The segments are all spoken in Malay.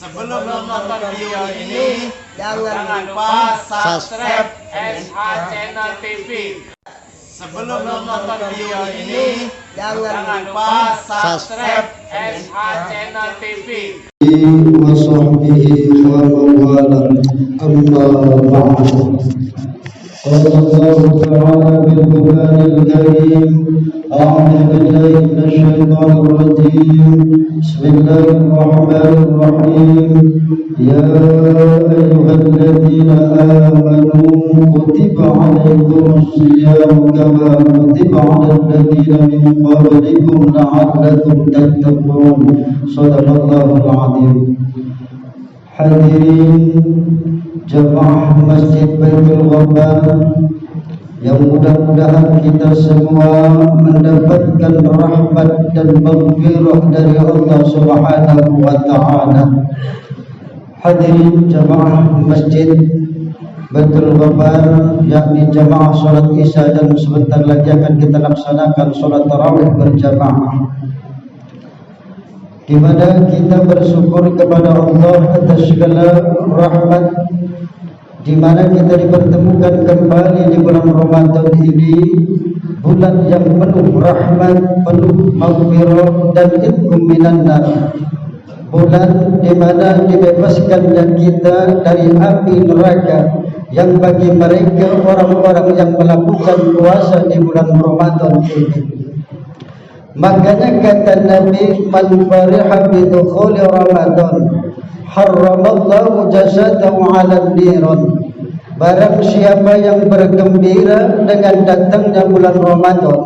Sebelum menonton video ini, jangan lupa subscribe SH Channel TV. Sebelum menonton video ini, jangan lupa subscribe SH Channel TV. وصحبه ومواله أما بعد قال الله تعالى في القرآن الكريم أعوذ بالله من الشيطان الرجيم بسم الله الرحمن الرحيم يا أيها الذين آمنوا كتب عليكم الصيام كما كتب على الذين من قبلكم لعلكم تتقون صدق الله العظيم. Hadirin jemaah Masjid Baitul Ghaffar yang mudah-mudahan kita semua mendapatkan rahmat dan maghfirah dari Allah Subhanahu wa taala. Hadirin jemaah Masjid Baitul Ghaffar, yakni jemaah salat Isya, dan sebentar lagi akan kita laksanakan salat tarawih berjamaah, di mana kita bersyukur kepada Allah atas segala rahmat, di mana kita dipertemukan kembali di bulan Ramadan ini, bulan yang penuh rahmat, penuh maghfirah dan itqum minan nar, bulan di mana dibebaskannya kita dari api neraka yang bagi mereka orang-orang yang melakukan puasa di bulan Ramadan ini. Makanya kata Nabi, man fariha bi dukhuli Ramadan harramallahu jasadahu 'ala niran. Barang siapa yang bergembira dengan datangnya bulan Ramadan,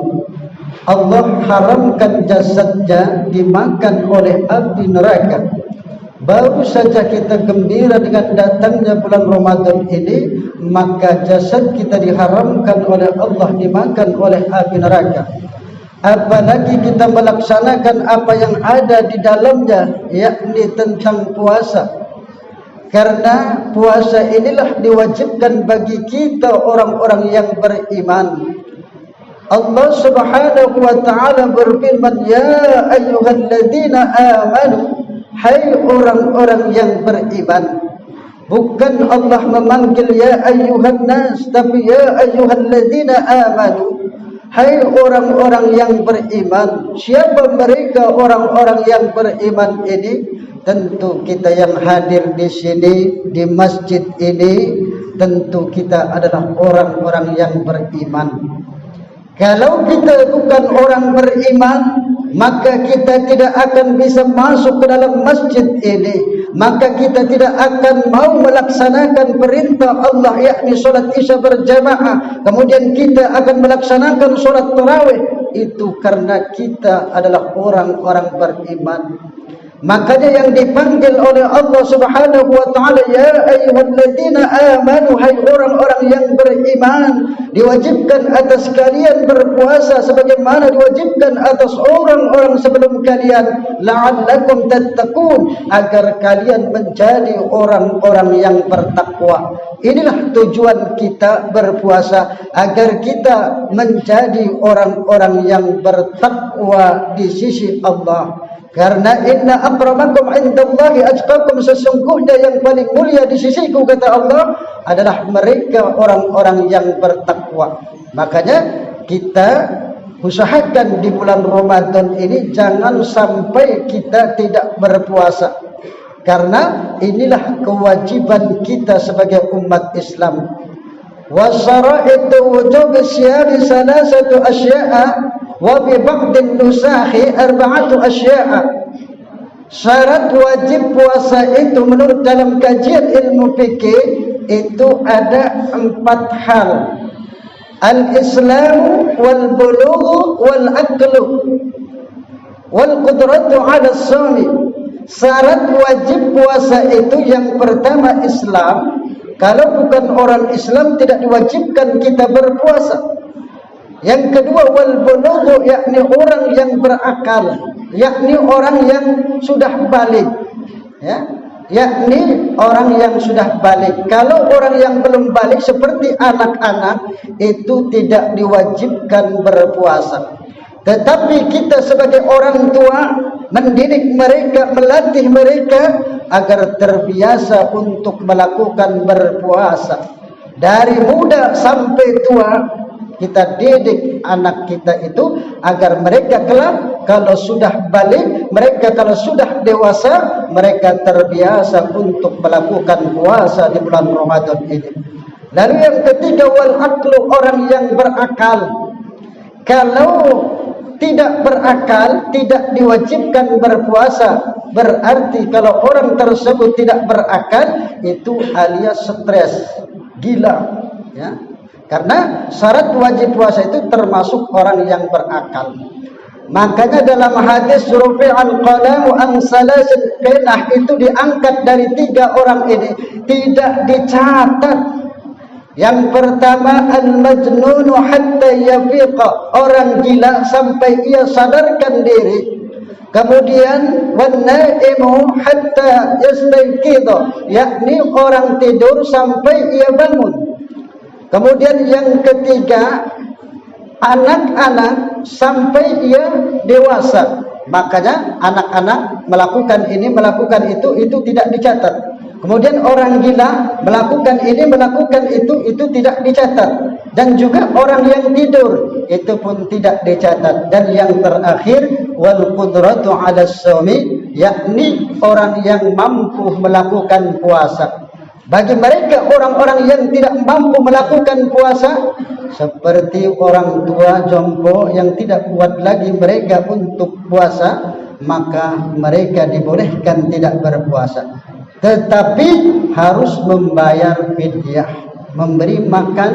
Allah haramkan jasadnya dimakan oleh api neraka. Baru saja kita gembira dengan datangnya bulan Ramadan ini, maka jasad kita diharamkan oleh Allah dimakan oleh api neraka. Apalagi kita melaksanakan apa yang ada di dalamnya, yakni tentang puasa. Karena puasa inilah diwajibkan bagi kita orang-orang yang beriman. Allah Subhanahu wa taala berfirman, ya ayyuhalladzina amanu, hai orang-orang yang beriman. Bukan Allah memanggil ya ayyuhan nas, tapi ya ayyuhalladzina amanu, hai orang-orang yang beriman. Siapa mereka orang-orang yang beriman ini? Tentu kita yang hadir di sini, di masjid ini, tentu kita adalah orang-orang yang beriman. Kalau kita bukan orang beriman, maka kita tidak akan bisa masuk ke dalam masjid ini. Maka kita tidak akan mau melaksanakan perintah Allah, yakni solat Isya berjamaah. Kemudian kita akan melaksanakan solat tarawih. Itu karena kita adalah orang-orang beriman. Makanya yang dipanggil oleh Allah Subhanahu wa taala, ya ayyuhalladzina amanu, hai orang-orang yang beriman, diwajibkan atas kalian berpuasa sebagaimana diwajibkan atas orang-orang sebelum kalian, la'allakum tattaqun, agar kalian menjadi orang-orang yang bertakwa. Inilah tujuan kita berpuasa, agar kita menjadi orang-orang yang bertakwa di sisi Allah. Karena inna akramakum indallahi atqakum, sesungguhnya yang paling mulia di sisiku, kata Allah, adalah mereka orang-orang yang bertakwa. Makanya kita usahakan di bulan Ramadan ini jangan sampai kita tidak berpuasa. Karena inilah kewajiban kita sebagai umat Islam. Wa syara'itu wujubi siyami salasatu asya'a wa bi ba'din nusakhi arba'atu asya'a. Syarat wajib puasa itu menurut dalam kajian ilmu fikih itu ada 4 hal. Al-islamu wal bulughu wal aqlu wal qudratu 'ala as-sawmi. Syarat wajib puasa itu yang pertama Islam. Kalau bukan orang Islam tidak diwajibkan kita berpuasa. Yang kedua wal bulugh, yakni orang yang berakal, yakni orang yang sudah balik, ya, yakni orang yang sudah balik. Kalau orang yang belum balik seperti anak-anak itu tidak diwajibkan berpuasa. Tetapi kita sebagai orang tua mendidik mereka, melatih mereka agar terbiasa untuk melakukan berpuasa. Dari muda sampai tua, kita didik anak kita itu agar mereka kelak kalau sudah balik, mereka kalau sudah dewasa, mereka terbiasa untuk melakukan puasa di bulan Ramadan ini. Lalu yang ketiga, wal aqlu, orang yang berakal. Kalau tidak berakal, tidak diwajibkan berpuasa. Berarti kalau orang tersebut tidak berakal, itu alias stres, gila, ya. Karena syarat wajib puasa itu termasuk orang yang berakal. Makanya dalam hadis rufi'al qalamu an salasin, penah itu diangkat dari 3 orang ini, tidak dicatat. Yang pertama, al-majnunu hatta yafiqa, orang gila sampai ia sadarkan diri. Kemudian wan-naimu hatta yastayqidha, yakni orang tidur sampai ia bangun. Kemudian yang ketiga, anak-anak sampai ia dewasa. Makanya anak-anak melakukan ini, melakukan itu tidak dicatat. Kemudian orang gila melakukan ini, melakukan itu tidak dicatat. Dan juga orang yang tidur, itu pun tidak dicatat. Dan yang terakhir, wal qudratu 'ala shaumi, yakni orang yang mampu melakukan puasa. Bagi mereka orang-orang yang tidak mampu melakukan puasa, seperti orang tua jompo yang tidak kuat lagi mereka untuk puasa, maka mereka dibolehkan tidak berpuasa. Tetapi harus membayar fidyah, memberi makan